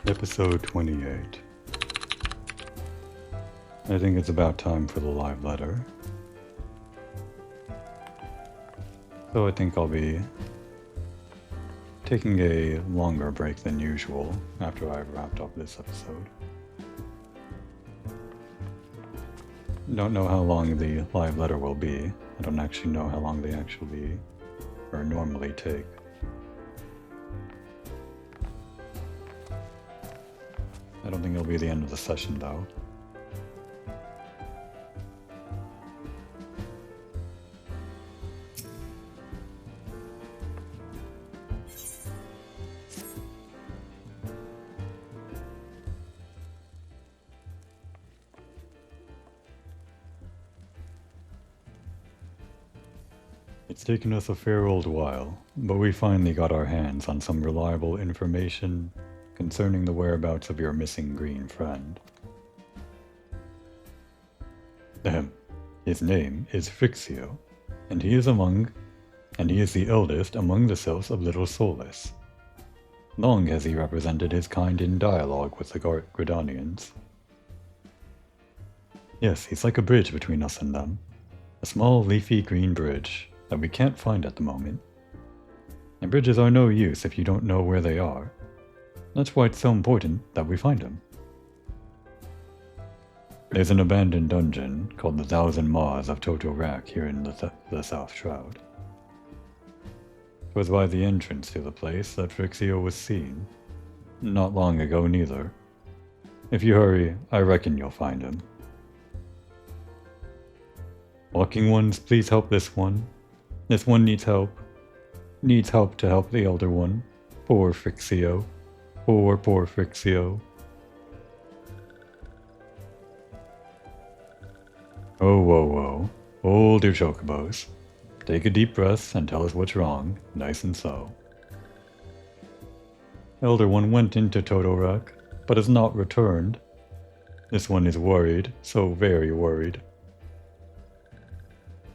Episode 28. I think it's about time for the live letter. So I think I'll be taking a longer break than usual after I've wrapped up this episode. Don't know how long the live letter will be. I don't actually know how long they actually or normally take. I don't think it'll be the end of the session though. It's taken us a fair old while, but we finally got our hands on some reliable information concerning the whereabouts of your missing green friend. His name is Frixio, and he is the eldest among the sylphs of Little Solace. Long has he represented his kind in dialogue with the Gridanians. Yes, he's like a bridge between us and them. A small leafy green bridge that we can't find at the moment. And bridges are no use if you don't know where they are. That's why it's so important that we find them. There's an abandoned dungeon called the 1,000 Maws of Totorak here in the South Shroud. It was by the entrance to the place that Frixio was seen. Not long ago neither. If you hurry, I reckon you'll find him. Walking ones, please help this one. This one needs help. Needs help to help the elder one. Poor Frixio. Poor Frixio. Oh, whoa. Hold your chocobos. Take a deep breath and tell us what's wrong, nice and slow. Elder one went into Totorak, but has not returned. This one is worried, so very worried.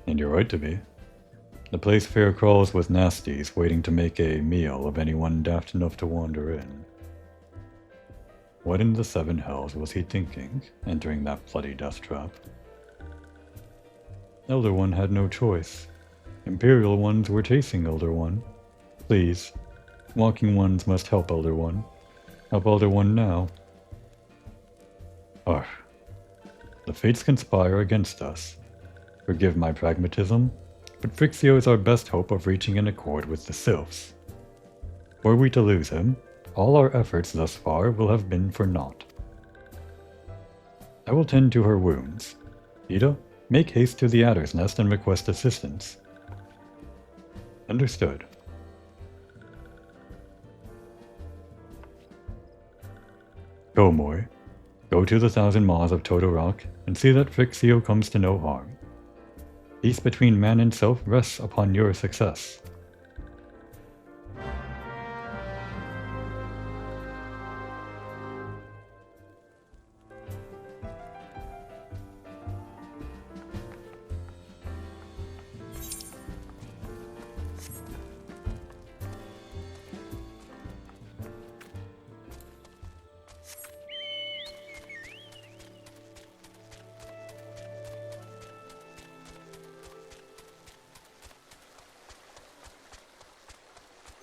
And you're right to be. The place fair crawls with nasties waiting to make a meal of anyone daft enough to wander in. What in the seven hells was he thinking, entering that bloody death trap? Elder One had no choice. Imperial ones were chasing Elder One. Please, walking ones must help Elder One. Help Elder One now. Arr. The fates conspire against us. Forgive my pragmatism, but Frixio is our best hope of reaching an accord with the sylphs. Were we to lose him, all our efforts thus far will have been for naught. I will tend to her wounds. Ida, make haste to the Adder's Nest and request assistance. Understood. Go, Moy. Go to the 1,000 Maws of Totorak and see that Frixio comes to no harm. Peace between man and self rests upon your success.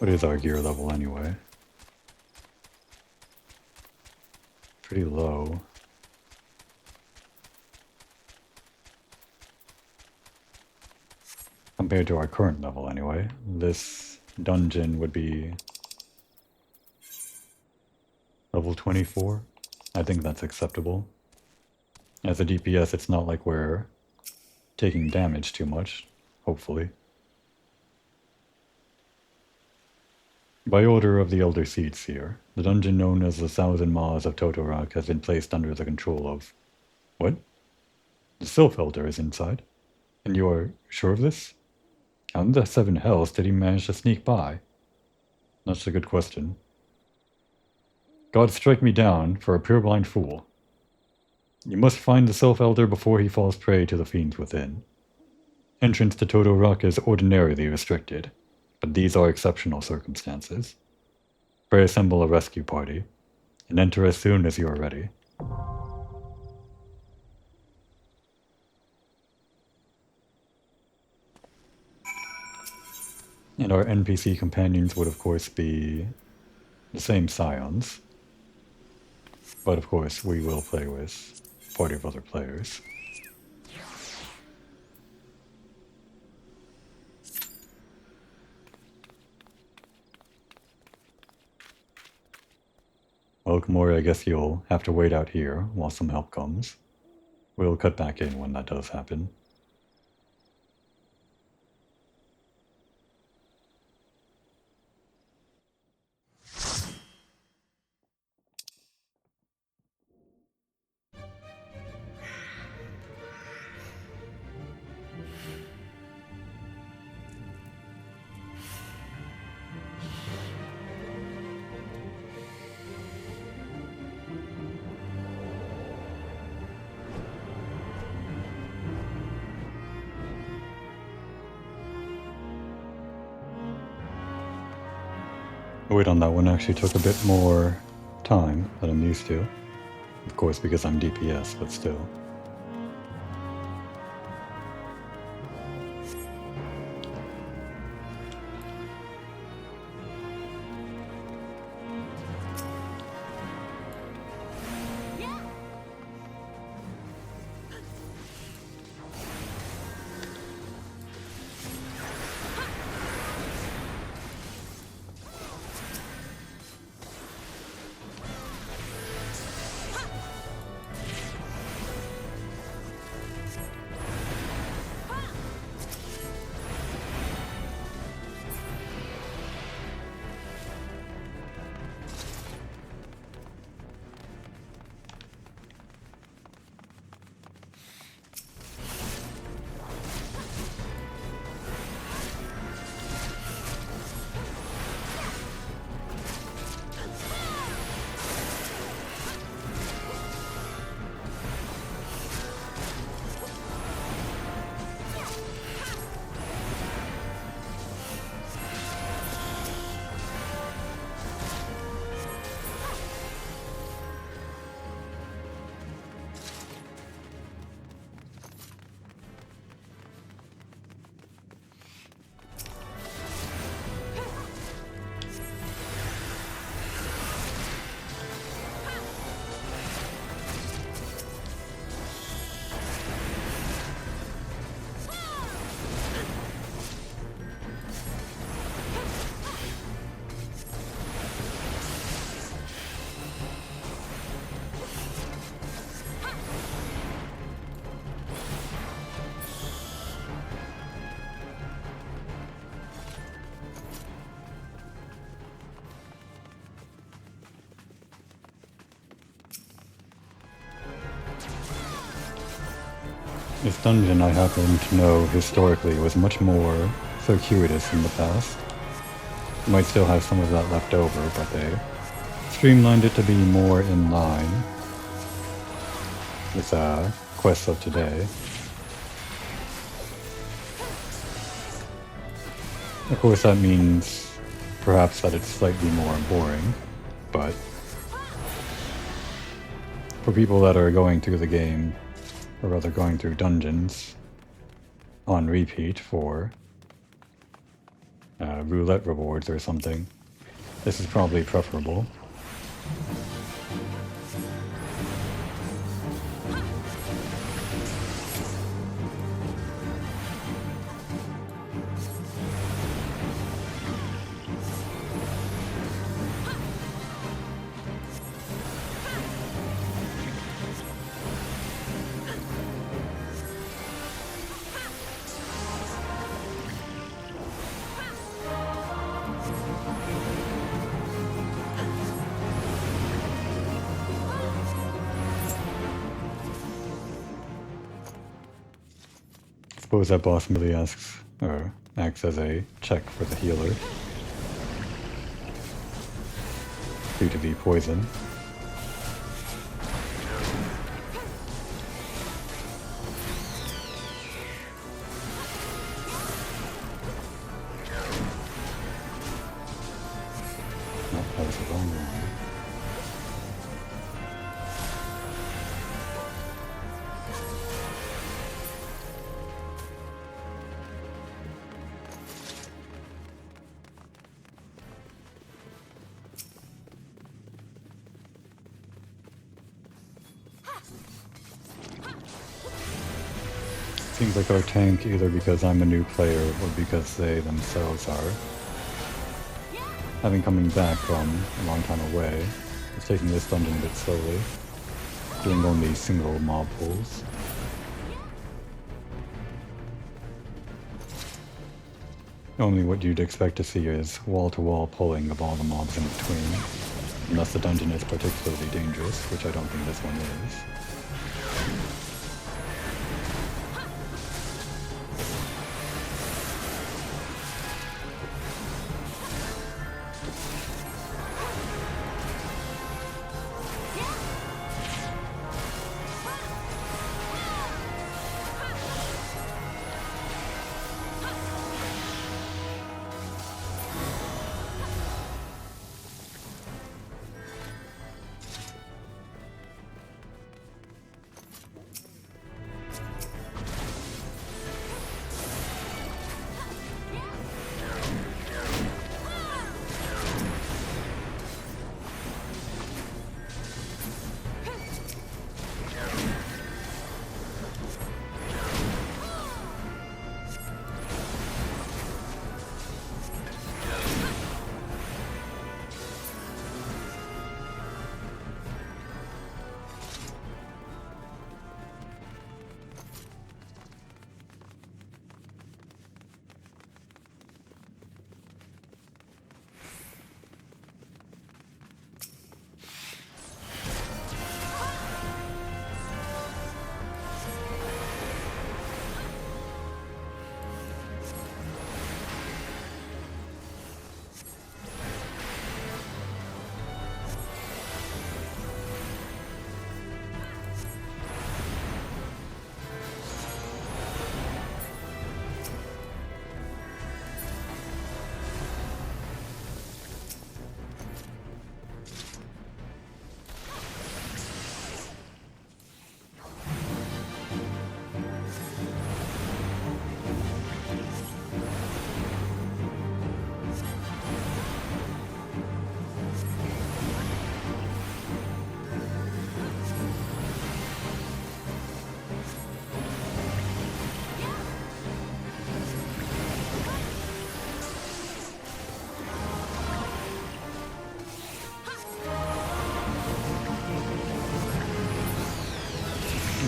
What is our gear level anyway? Pretty low. Compared to our current level anyway. This dungeon would be level 24. I think that's acceptable. As a DPS, it's not like we're taking damage too much, hopefully. By order of the Elder Seed Seer, the dungeon known as the 1,000 Maws of Totorak has been placed under the control of... What? The Sylph Elder is inside? And you are sure of this? How in the seven hells did he manage to sneak by? That's a good question. God strike me down for a purblind fool. You must find the Sylph Elder before he falls prey to the fiends within. Entrance to Totorak is ordinarily restricted, but these are exceptional circumstances. Pray assemble a rescue party. And enter as soon as you are ready. And our NPC companions would of course be the same scions. But of course we will play with a party of other players. Well, Komori, I guess you'll have to wait out here while some help comes. We'll cut back in when that does happen. Wait on that one actually took a bit more time than I'm used to. Of course, because I'm DPS, but still. This dungeon, I happen to know historically, was much more circuitous in the past. You might still have some of that left over, but they streamlined it to be more in line with quests of today. Of course, that means perhaps that it's slightly more boring, but for people that are going through the game, or rather going through dungeons on repeat for roulette rewards or something, this is probably preferable. Suppose that boss merely asks, or acts as a check for the healer. Due to the poison. Oh, that was the wrong one. Seems like our tank, either because I'm a new player or because they themselves are, having coming back from a long time away, is taking this dungeon a bit slowly, doing only single mob pulls. Only what you'd expect to see is wall-to-wall pulling of all the mobs in between, unless the dungeon is particularly dangerous, which I don't think this one is.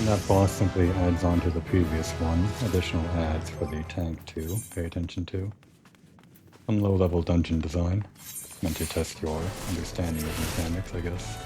That boss simply adds on to the previous one, additional adds for the tank to pay attention to. Some low-level dungeon design, meant to test your understanding of mechanics, I guess.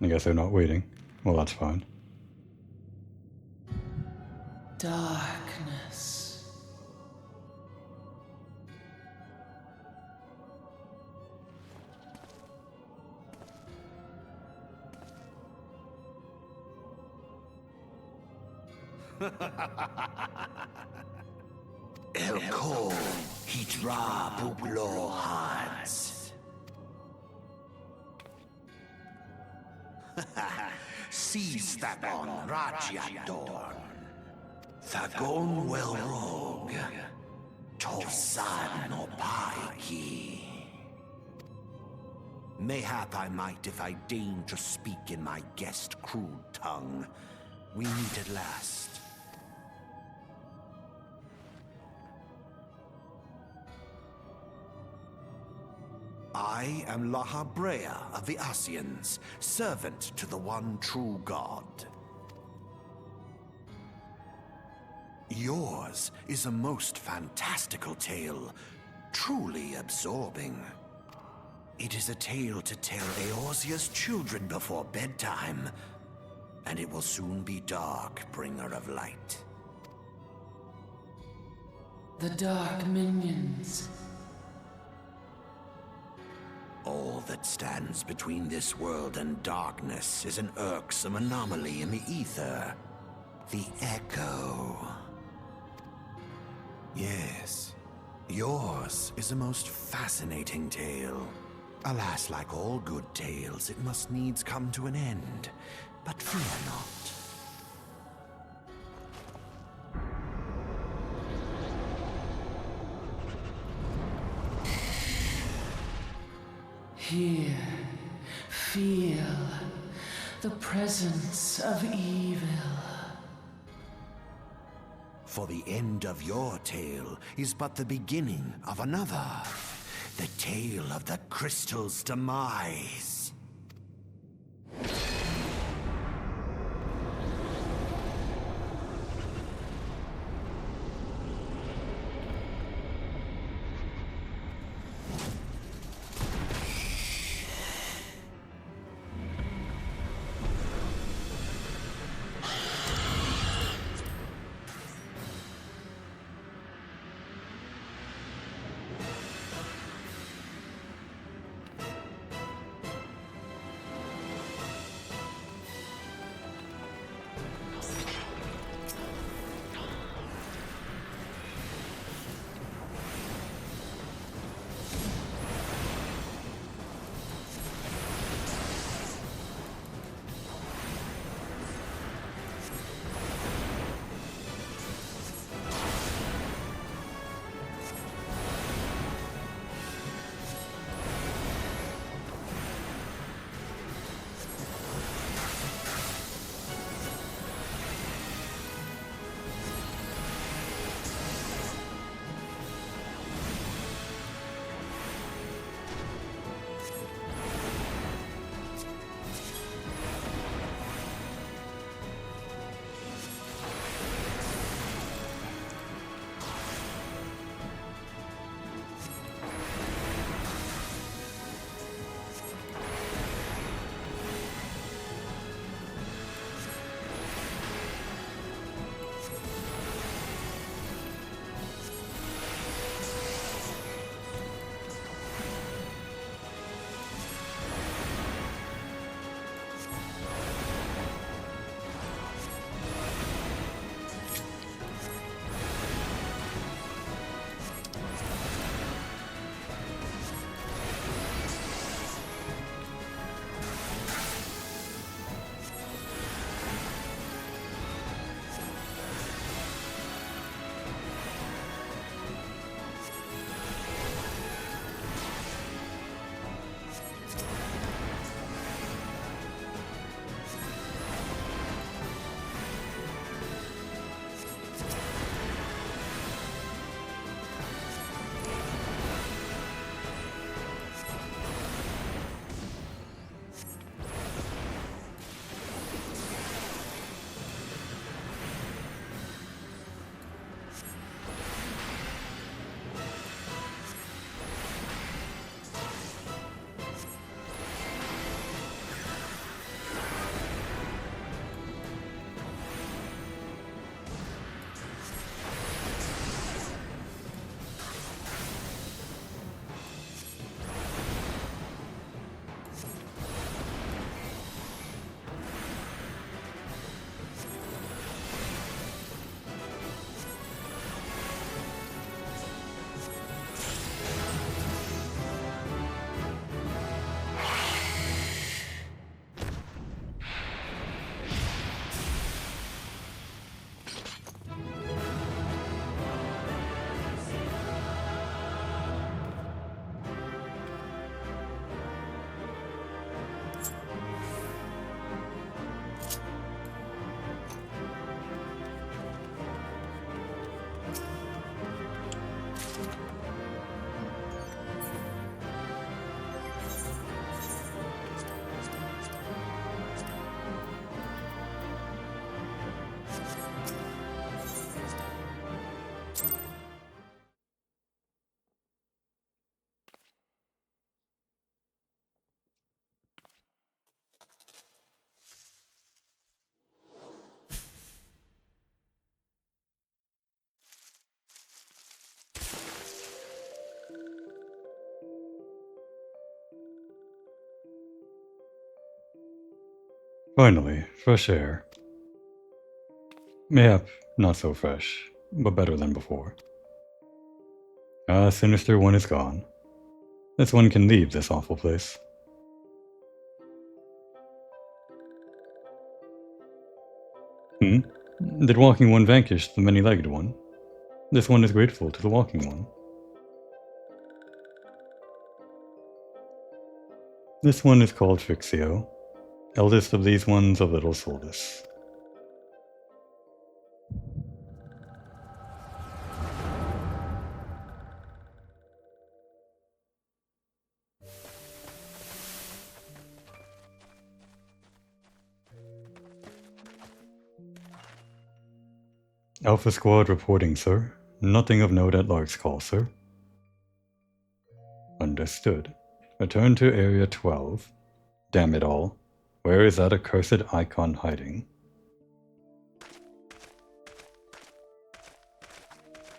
I guess they're not waiting. Well, that's fine. Darkness. Elko hitra buglo hans. Seize that on Rajadorn. Thagon well rogue. Tosan no paiki. Mayhap I might if I deign to speak in my guest crude tongue. We meet at last. I am Lahabrea of the Asians, servant to the one true God. Yours is a most fantastical tale, truly absorbing. It is a tale to tell Eorzea's children before bedtime, and it will soon be dark, bringer of light. The dark minions. All that stands between this world and darkness is an irksome anomaly in the ether. The Echo. Yes, yours is a most fascinating tale. Alas, like all good tales, it must needs come to an end. But fear not. Here, feel the presence of evil. For the end of your tale is but the beginning of another. The tale of the crystal's demise. Finally, fresh air. Mayhap not so fresh, but better than before. Ah, Sinister One is gone. This one can leave this awful place. Did Walking One vanquish the many-legged one? This one is grateful to the Walking One. This one is called Fixio, eldest of these ones of little solace. Alpha Squad reporting, sir. Nothing of note at Lark's call, sir. Understood. Return to Area 12. Damn it all. Where is that accursed icon hiding?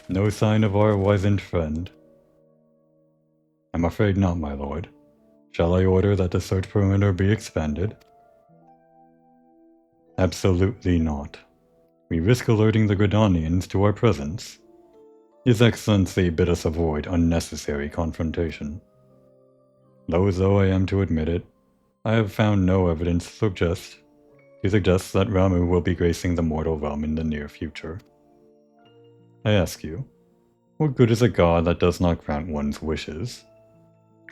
No sign of our wizened friend. I'm afraid not, my lord. Shall I order that the search perimeter be expanded? Absolutely not. We risk alerting the Gridanians to our presence. His Excellency bid us avoid unnecessary confrontation. Loath though I am to admit it, I have found no evidence to suggest that Ramu will be gracing the mortal realm in the near future. I ask you, what good is a god that does not grant one's wishes?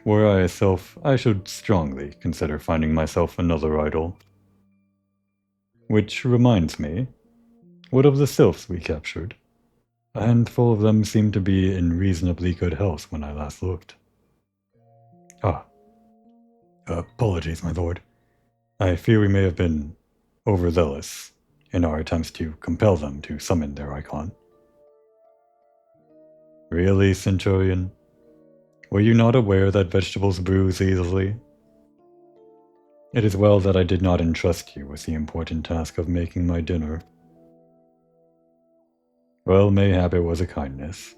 Were I a sylph, I should strongly consider finding myself another idol. Which reminds me, what of the sylphs we captured? A handful of them seemed to be in reasonably good health when I last looked. Apologies, my lord. I fear we may have been overzealous in our attempts to compel them to summon their icon. Really, Centurion? Were you not aware that vegetables bruise easily? It is well that I did not entrust you with the important task of making my dinner. Well, mayhap it was a kindness.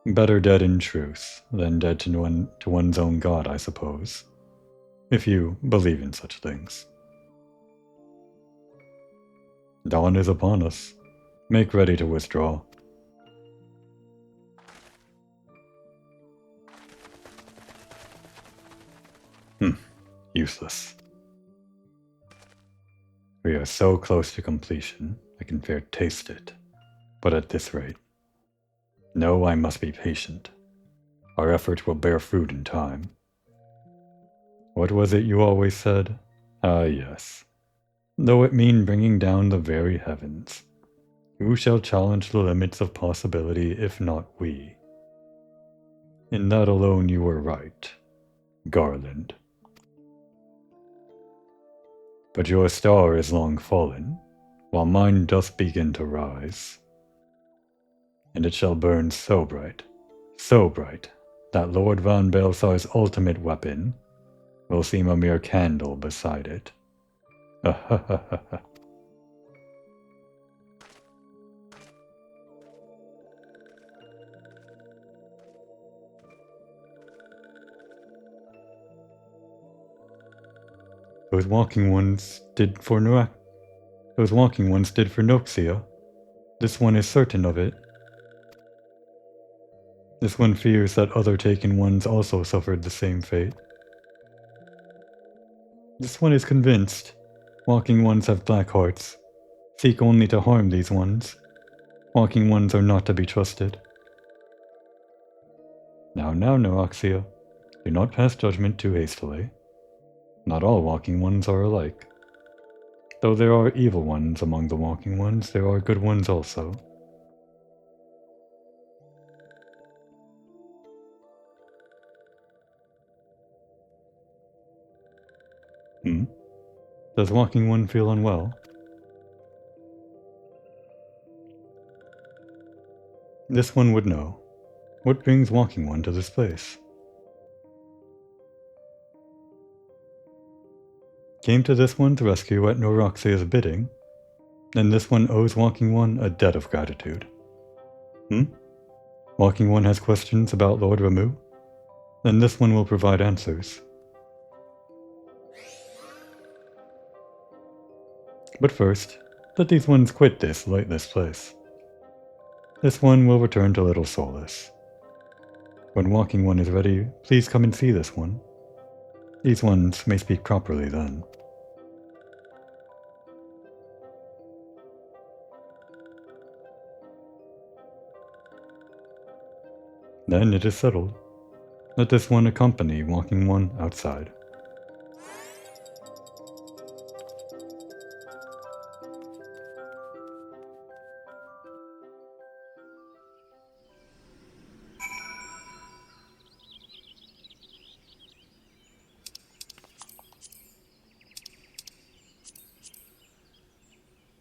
Better dead in truth than dead to one's own god, I suppose. If you believe in such things. Dawn is upon us. Make ready to withdraw. Useless. We are so close to completion, I can fair taste it. But at this rate. No, I must be patient. Our effort will bear fruit in time. What was it you always said? Ah, yes. Though it mean bringing down the very heavens. Who shall challenge the limits of possibility if not we? In that alone you were right, Garland. But your star is long fallen, while mine doth begin to rise. And it shall burn so bright, that Lord Von Balthazar's ultimate weapon will seem a mere candle beside it. Those walking ones did for Noxia. This one is certain of it. This one fears that other taken ones also suffered the same fate. This one is convinced. Walking ones have black hearts. Seek only to harm these ones. Walking ones are not to be trusted. Now, Noxia. Do not pass judgment too hastily. Not all walking ones are alike. Though there are evil ones among the walking ones, there are good ones also. Does walking one feel unwell? This one would know. What brings walking one to this place? Came to this one to rescue at Noroxia's bidding, then this one owes walking one a debt of gratitude. Walking one has questions about Lord Ramu? Then this one will provide answers. But first, let these ones quit this lightless place. This one will return to Little Solace. When Walking One is ready, please come and see this one. These ones may speak properly then. Then it is settled. Let this one accompany Walking One outside.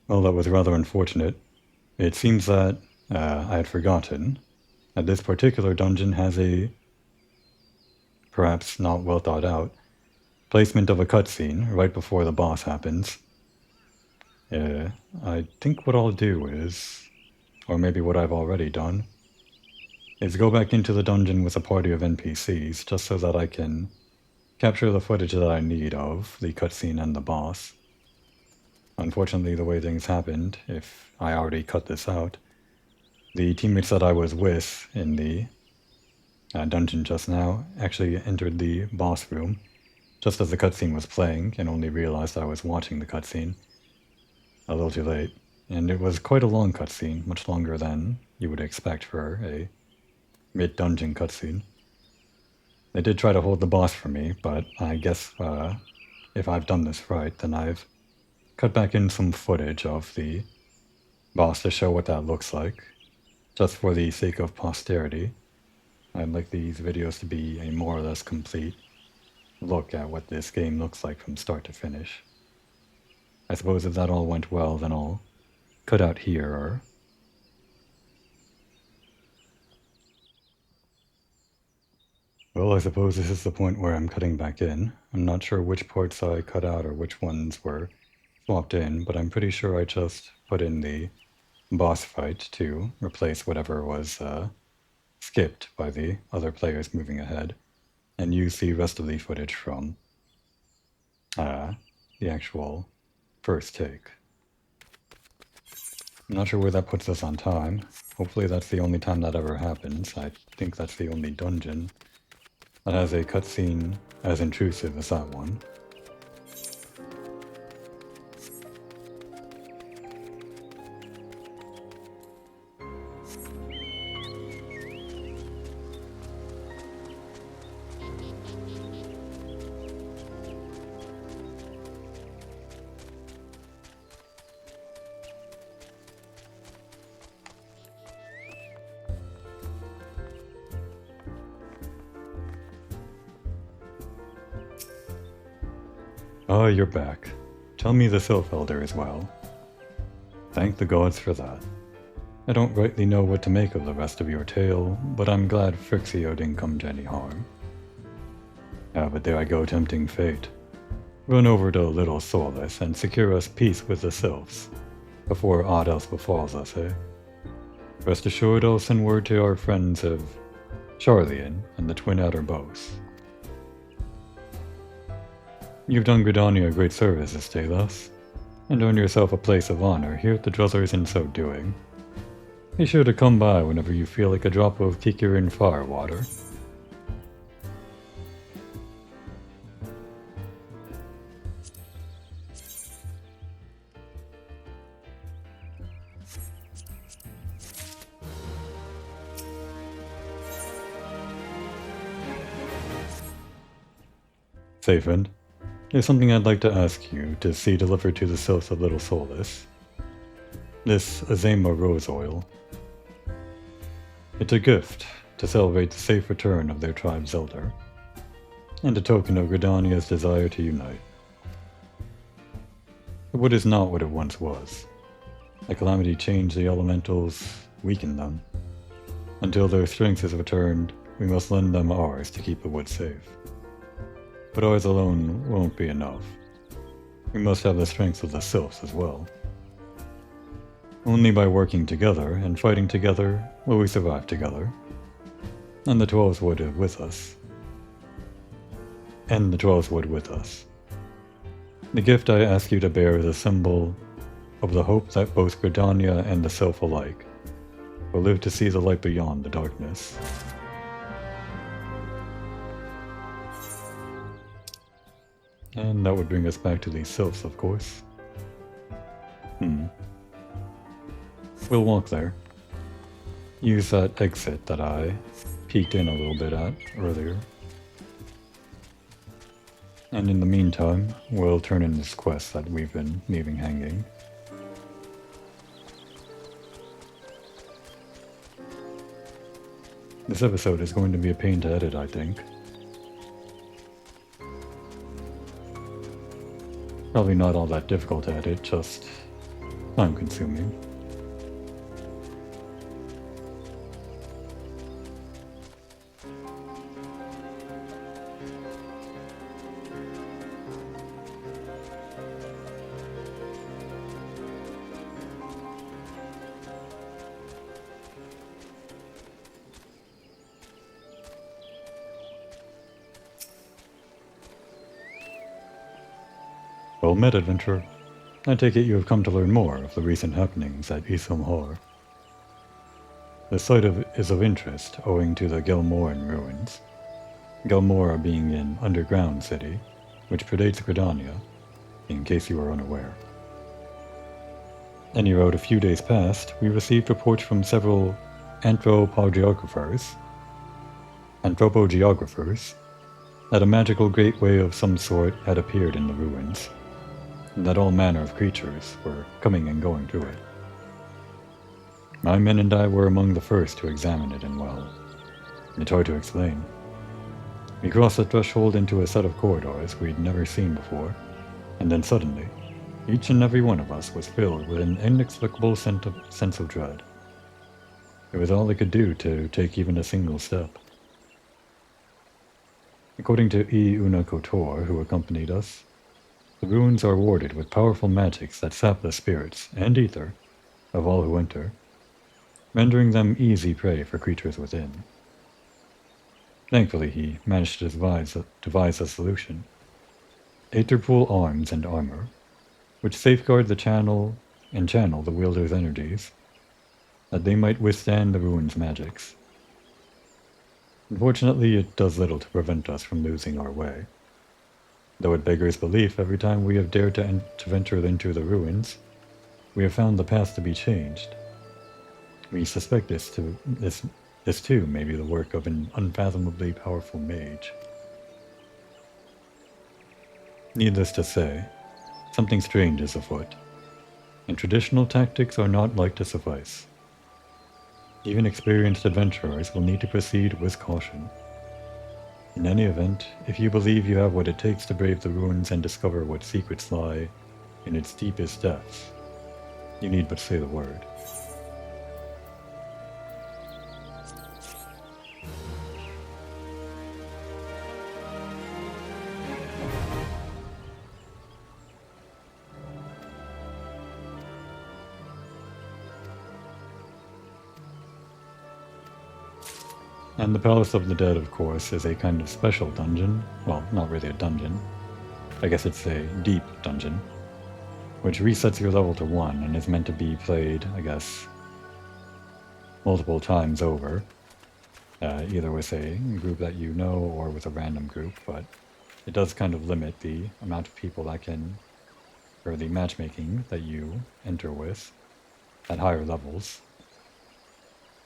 Well, that was rather unfortunate. It seems that I had forgotten that this particular dungeon has a, perhaps not well thought out, placement of a cutscene right before the boss happens. I think what I'll do is, or maybe what I've already done, is go back into the dungeon with a party of NPCs just so that I can capture the footage that I need of the cutscene and the boss. Unfortunately, the way things happened, if I already cut this out, the teammates that I was with in the dungeon just now actually entered the boss room just as the cutscene was playing and only realized I was watching the cutscene a little too late. And it was quite a long cutscene, much longer than you would expect for a mid-dungeon cutscene. They did try to hold the boss for me, but I guess if I've done this right, then I've cut back in some footage of the boss to show what that looks like, just for the sake of posterity. I'd like these videos to be a more or less complete look at what this game looks like from start to finish. I suppose if that all went well, then I'll cut out here, or... Well, I suppose this is the point where I'm cutting back in. I'm not sure which parts I cut out or which ones were swapped in, but I'm pretty sure I just put in the boss fight to replace whatever was skipped by the other players moving ahead, and use the rest of the footage from the actual first take. I'm not sure where that puts us on time. Hopefully that's the only time that ever happens. I think that's the only dungeon that has a cutscene as intrusive as that one. Ah, you're back. Tell me the Sylph Elder is well. Thank the gods for that. I don't rightly know what to make of the rest of your tale, but I'm glad FFXIV didn't come to any harm. But there I go tempting fate. Run over to Little Solace and secure us peace with the Sylphs, before aught else befalls us, eh? Rest assured I'll send word to our friends of Charlian and the Twin Outer Bows. You've done Gridania a great service this day thus, and earned yourself a place of honor here at the Druthers in so doing. Be sure to come by whenever you feel like a drop of Kikirin firewater. Say, friend. There's something I'd like to ask you to see delivered to the Sylphs of Little Solace. This Azema rose oil. It's a gift to celebrate the safe return of their tribe's elder, and a token of Gridania's desire to unite. The wood is not what it once was. The calamity changed the elementals, weakened them. Until their strength is returned, we must lend them ours to keep the wood safe. But ours alone won't be enough. We must have the strength of the Sylphs as well. Only by working together and fighting together will we survive together. And the Twelves would with us. The gift I ask you to bear is a symbol of the hope that both Gridania and the Sylph alike will live to see the light beyond the darkness. And that would bring us back to these Sylphs, of course. We'll walk there. Use that exit that I peeked in a little bit at earlier. And in the meantime, we'll turn in this quest that we've been leaving hanging. This episode is going to be a pain to edit, I think. Probably not all that difficult to edit, just time-consuming. Well met, adventurer. I take it you have come to learn more of the recent happenings at Isum Hor. The site is of interest owing to the Gelmoran ruins. Gelmora being an underground city, which predates Gridania, in case you are unaware. Any road a few days past, we received reports from several anthropogeographers that a magical gateway of some sort had appeared in the ruins, and that all manner of creatures were coming and going through it. My men and I were among the first to examine it, and well, it's hard to explain. We crossed the threshold into a set of corridors we'd never seen before, and then suddenly, each and every one of us was filled with an inexplicable sense of dread. It was all I could do to take even a single step. According to E. Una Kotor, who accompanied us, the ruins are warded with powerful magics that sap the spirits and ether of all who enter, rendering them easy prey for creatures within. Thankfully, he managed to devise a solution. Aetherpool arms and armor, which safeguard the channel the wielder's energies, that they might withstand the ruins' magics. Unfortunately, it does little to prevent us from losing our way. Though it beggars belief, every time we have dared to venture into the ruins, we have found the path to be changed. We suspect this too may be the work of an unfathomably powerful mage. Needless to say, something strange is afoot, and traditional tactics are not like to suffice. Even experienced adventurers will need to proceed with caution. In any event, if you believe you have what it takes to brave the ruins and discover what secrets lie in its deepest depths, you need but say the word. And the Palace of the Dead, of course, is a kind of special dungeon. Well, not really a dungeon. I guess it's a deep dungeon, which resets your level to 1 and is meant to be played, I guess, multiple times over, either with a group that you know or with a random group, but it does kind of limit the amount of people that can, or the matchmaking that you enter with at higher levels.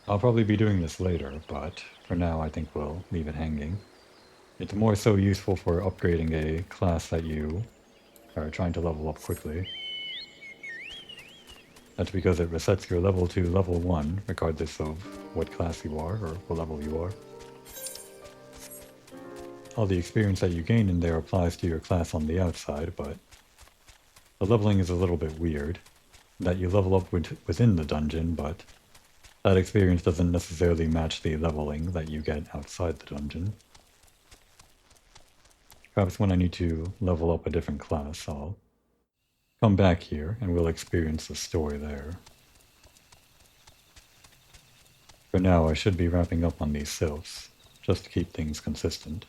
I'll probably be doing this later, but for now I think we'll leave it hanging. It's more so useful for upgrading a class that you are trying to level up quickly. That's because it resets your level to level 1, regardless of what class you are or what level you are. All the experience that you gain in there applies to your class on the outside, but the leveling is a little bit weird. That you level up within the dungeon, but that experience doesn't necessarily match the leveling that you get outside the dungeon. Perhaps when I need to level up a different class, I'll come back here and we'll experience the story there. For now, I should be wrapping up on these sylphs, just to keep things consistent.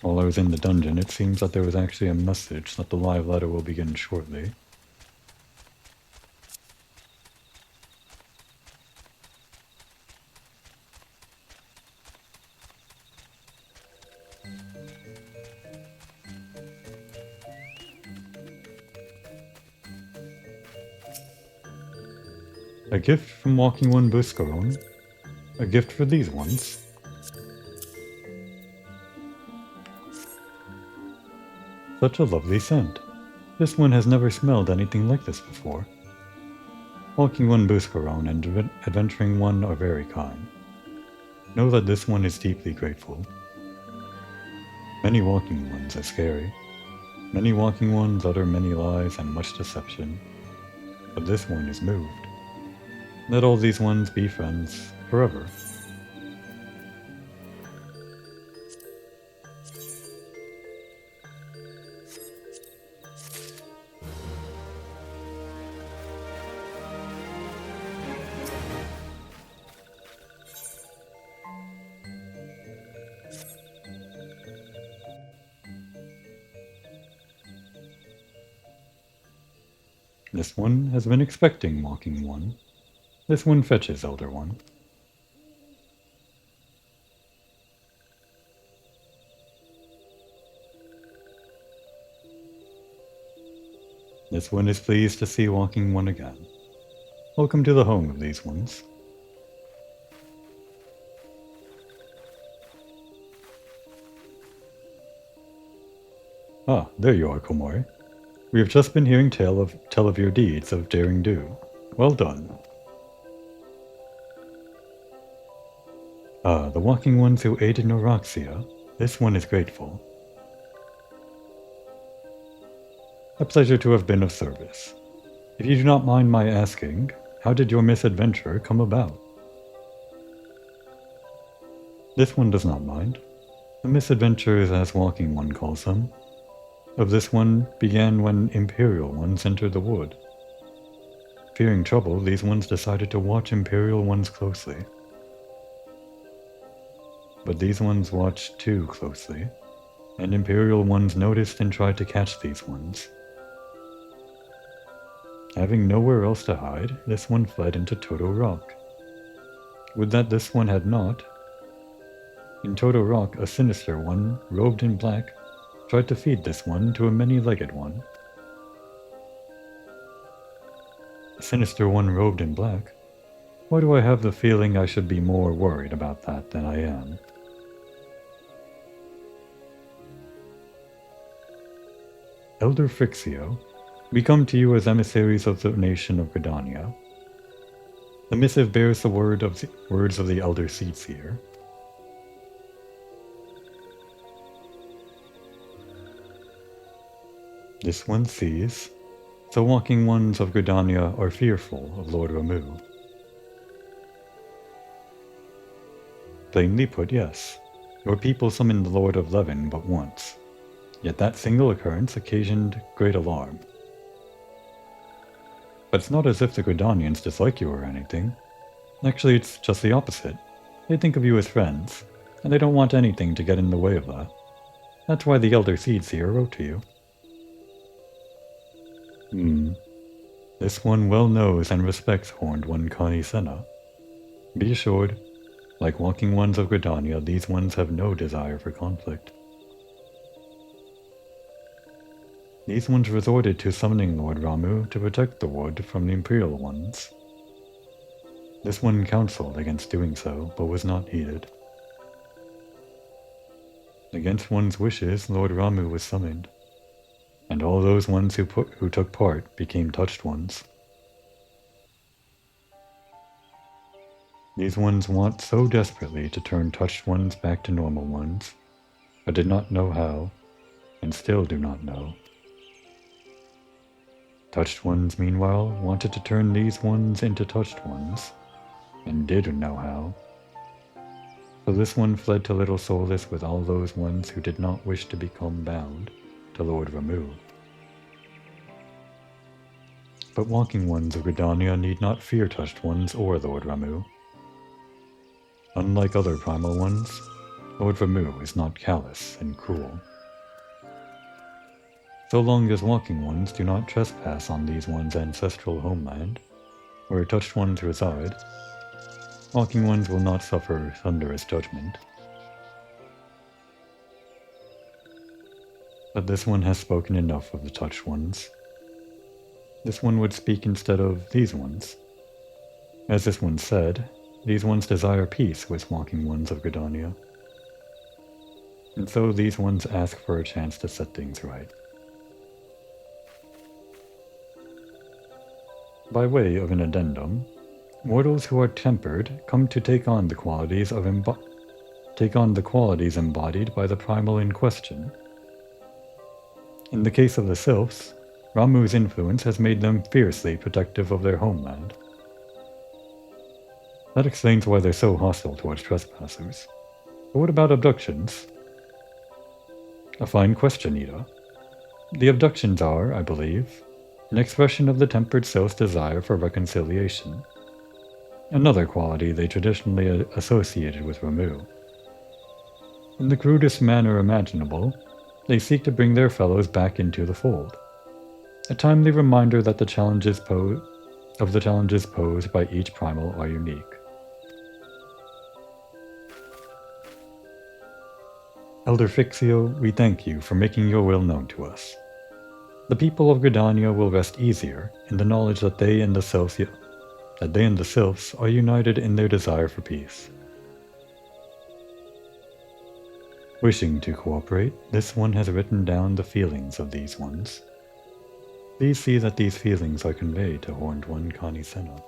While I was in the dungeon, it seems that there was actually a message that the live letter will begin shortly. A gift from Walking One Buscaron. A gift for these ones. Such a lovely scent. This one has never smelled anything like this before. Walking One Buscaron and Adventuring One are very kind. Know that this one is deeply grateful. Many walking ones are scary. Many walking ones utter many lies and much deception. But this one is moved. Let all these ones be friends forever. This one has been expecting Walking One. This one fetches Elder One. This one is pleased to see Walking One again. Welcome to the home of these ones. Ah, there you are, Komori. We have just been hearing tell of your deeds of daring do. Well done. Ah, the walking ones who aided Noroxia. This one is grateful. A pleasure to have been of service. If you do not mind my asking, how did your misadventure come about? This one does not mind. The misadventures, as Walking One calls them, of this one began when Imperial ones entered the wood. Fearing trouble, these ones decided to watch Imperial ones closely. But these ones watched too closely, and Imperial ones noticed and tried to catch these ones. Having nowhere else to hide, this one fled into Toto Rock. Would that this one had not. In Toto Rock, a sinister one, robed in black, tried to feed this one to a many-legged one. A sinister one robed in black? Why do I have the feeling I should be more worried about that than I am? Elder Frixio, we come to you as emissaries of the nation of Gridania. The missive bears the words of the Elder Seedseer. This one sees. The walking ones of Gridania are fearful of Lord Ramu. Plainly put, yes. Your people summoned the Lord of Levin but once. Yet that single occurrence occasioned great alarm. But it's not as if the Gridanians dislike you or anything. Actually, it's just the opposite. They think of you as friends, and they don't want anything to get in the way of that. That's why the Elder Seedseer wrote to you. This one well knows and respects Horned One Kani Senna. Be assured, like walking ones of Gridania, these ones have no desire for conflict. These ones resorted to summoning Lord Ramu to protect the wood from the Imperial ones. This one counseled against doing so, but was not heeded. Against one's wishes, Lord Ramu was summoned, and all those ones who took part became touched ones. These ones want so desperately to turn touched ones back to normal ones, but did not know how, and still do not know. Touched ones, meanwhile, wanted to turn these ones into touched ones, and did know how. So this one fled to Little Solace with all those ones who did not wish to become bound to Lord Ramu. But walking ones of Gridania need not fear touched ones or Lord Ramu. Unlike other primal ones, Lord Vermeer is not callous and cruel. So long as walking ones do not trespass on these ones' ancestral homeland, where touched ones reside, walking ones will not suffer thunderous judgment. But this one has spoken enough of the touched ones. This one would speak instead of these ones. As this one said, these ones desire peace with walking ones of Gridania. And so these ones ask for a chance to set things right. By way of an addendum, mortals who are tempered come to take on the qualities embodied by the primal in question. In the case of the sylphs, Ramu's influence has made them fiercely protective of their homeland. That explains why they're so hostile towards trespassers. But what about abductions? A fine question, Ida. The abductions are, I believe, an expression of the tempered sylph's desire for reconciliation, another quality they traditionally associated with Ramu. In the crudest manner imaginable, they seek to bring their fellows back into the fold, a timely reminder that the challenges posed by each primal are unique. Elder Fixio, we thank you for making your will known to us. The people of Gridania will rest easier in the knowledge that they and the sylphs are united in their desire for peace. Wishing to cooperate, this one has written down the feelings of these ones. Please see that these feelings are conveyed to Horned One Connie Senna.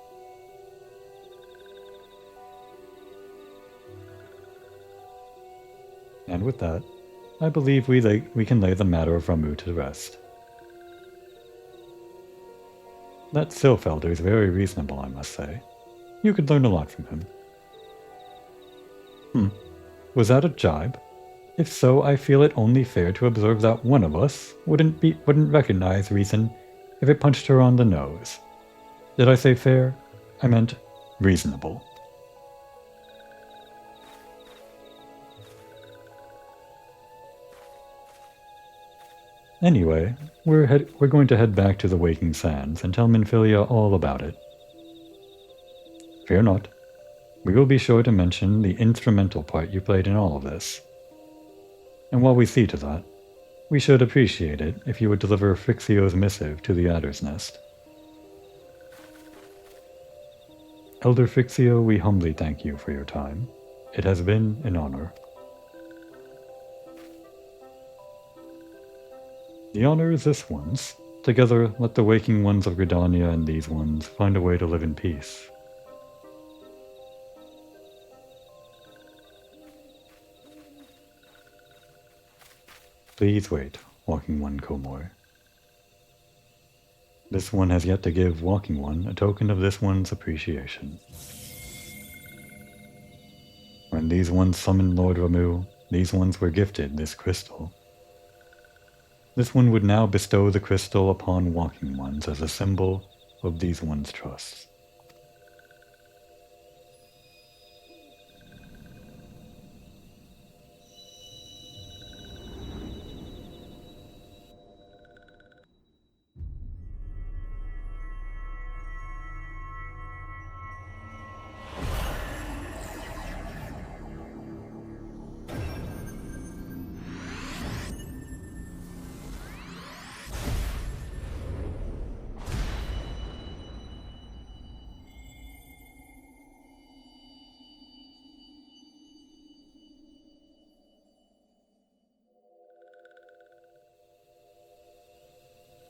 And with that, I believe we can lay the matter of Ramu to rest. That Sylph Elder is very reasonable, I must say. You could learn a lot from him. Was that a jibe? If so, I feel it only fair to observe that one of us wouldn't recognize reason if it punched her on the nose. Did I say fair? I meant reasonable. Anyway, we're going to head back to the Waking Sands and tell Minfilia all about it. Fear not. We will be sure to mention the instrumental part you played in all of this. And while we see to that, we should appreciate it if you would deliver Fixio's missive to the Adder's Nest. Elder Fixio, we humbly thank you for your time. It has been an honor. The honor is this one's. Together, let the waking ones of Gridania and these ones find a way to live in peace. Please wait, Walking One Komor. This one has yet to give Walking One a token of this one's appreciation. When these ones summoned Lord Ramu, these ones were gifted this crystal. This one would now bestow the crystal upon Walking Ones as a symbol of these ones' trust.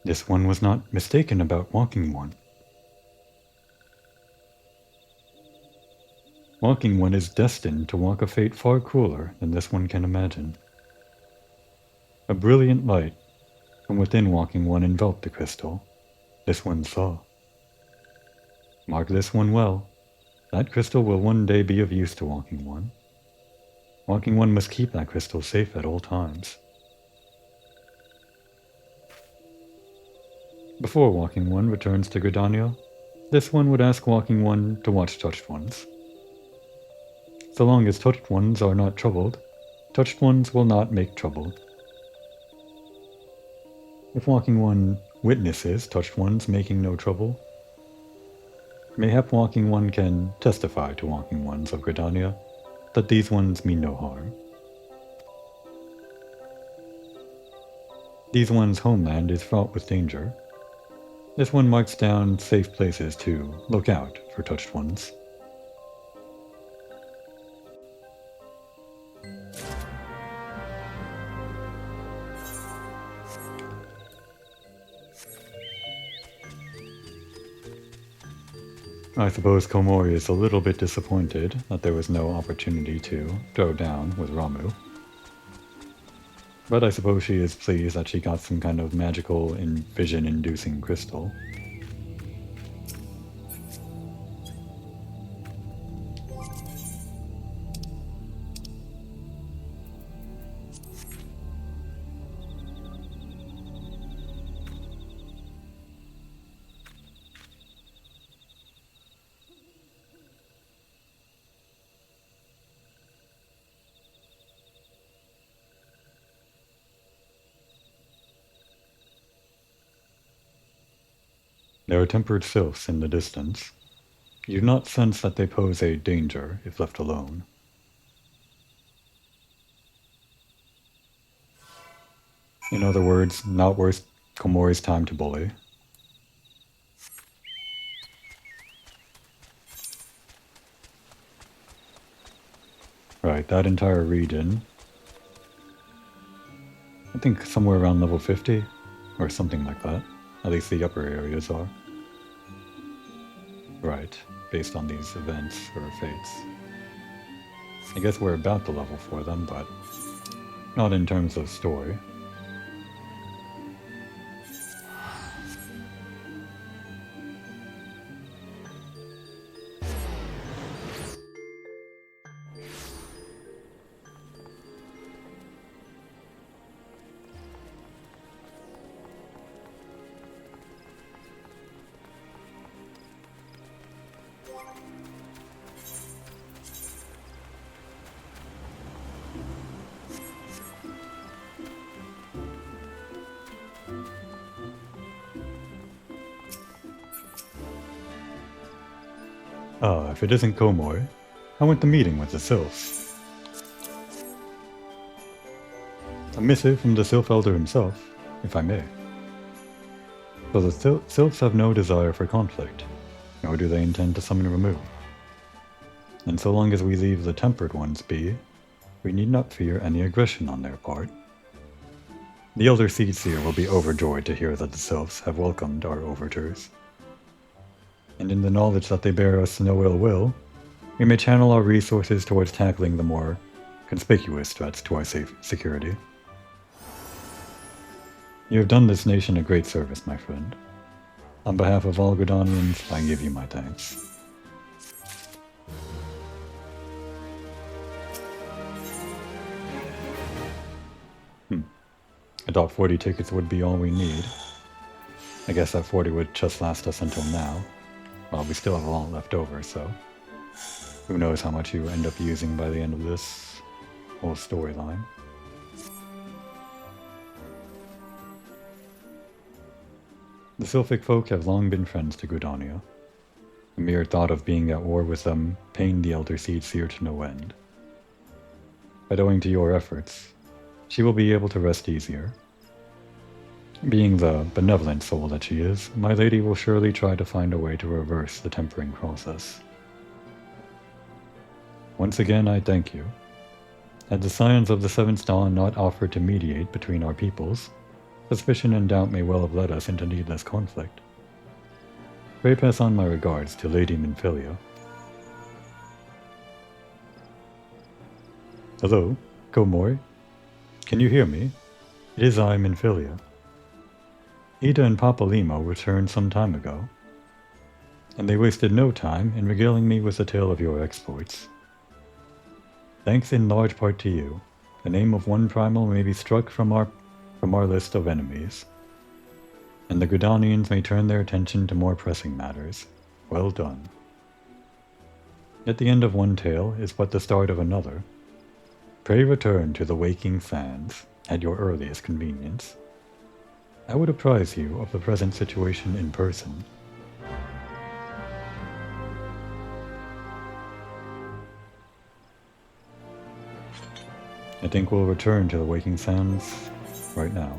This one was not mistaken about Walking One. Walking One is destined to walk a fate far crueler than this one can imagine. A brilliant light from within Walking One enveloped the crystal. This one saw. Mark this one well. That crystal will one day be of use to Walking One. Walking One must keep that crystal safe at all times. Before Walking One returns to Gridania, this one would ask Walking One to watch touched ones. So long as touched ones are not troubled, Touched ones will not make trouble. If Walking One witnesses touched ones making no trouble, mayhap Walking One can testify to Walking Ones of Gridania that these ones mean no harm. These ones' homeland is fraught with danger. This one marks down safe places to look out for touched ones. I suppose Komori is a little bit disappointed that there was no opportunity to throw down with Ramu. But I suppose she is pleased that she got some kind of magical vision-inducing crystal. There are tempered sylphs in the distance. You do not sense that they pose a danger if left alone. In other words, not worth Komori's time to bully. Right, that entire region. I think somewhere around level 50, or something like that. At least the upper areas are. Right, based on these events or fates. I guess we're about the level for them, but not in terms of story. If it isn't Komori, how went the meeting with the sylphs? A missive from the Sylph Elder himself, if I may. So the sylphs have no desire for conflict, nor do they intend to summon Ramu. And so long as we leave the tempered ones be, we need not fear any aggression on their part. The Elder Seedseer will be overjoyed to hear that the sylphs have welcomed our overtures. And in the knowledge that they bear us no ill will, we may channel our resources towards tackling the more conspicuous threats to our security. You have done this nation a great service, my friend. On behalf of all Gridanians, I give you my thanks. I thought 40 tickets would be all we need. I guess that 40 would just last us until now. Well, we still have a lot left over, so who knows how much you end up using by the end of this whole storyline. The Sylphic folk have long been friends to Gridania. The mere thought of being at war with them pained the Elder Seedseer to no end. But owing to your efforts, she will be able to rest easier. Being the benevolent soul that she is, my lady will surely try to find a way to reverse the tempering process. Once again, I thank you. Had the Scions of the Seventh Dawn not offered to mediate between our peoples, suspicion and doubt may well have led us into needless conflict. Pray pass on my regards to Lady Minfilia. Hello, Komori? Can you hear me? It is I, Minfilia. Ida and Papa Limo returned some time ago, and they wasted no time in regaling me with a tale of your exploits. Thanks in large part to you, the name of one primal may be struck from our list of enemies, and the Gridanians may turn their attention to more pressing matters. Well done. Yet the end of one tale is but the start of another. Pray return to the waking sands at your earliest convenience. I would apprise you of the present situation in person. I think we'll return to the waking sands right now.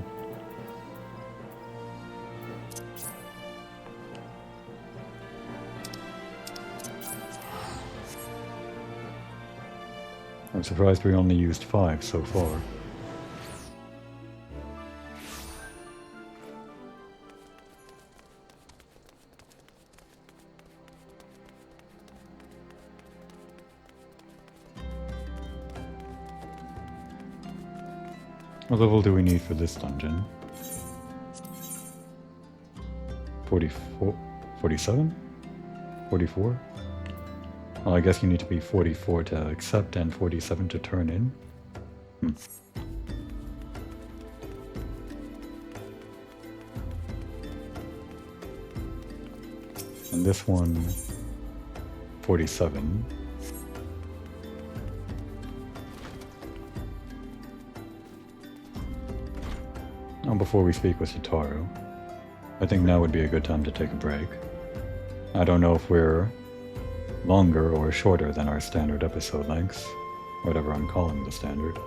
I'm surprised we only used 5 so far. What level do we need for this dungeon? 44? 47? 44? Well, I guess you need to be 44 to accept and 47 to turn in. And this one, 47. Now, before we speak with Yataru, I think now would be a good time to take a break. I don't know if we're longer or shorter than our standard episode lengths, whatever I'm calling the standard,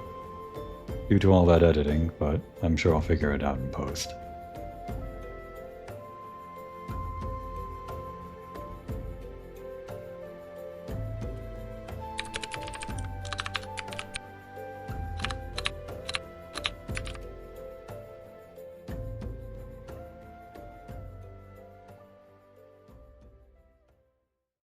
due to all that editing, but I'm sure I'll figure it out in post.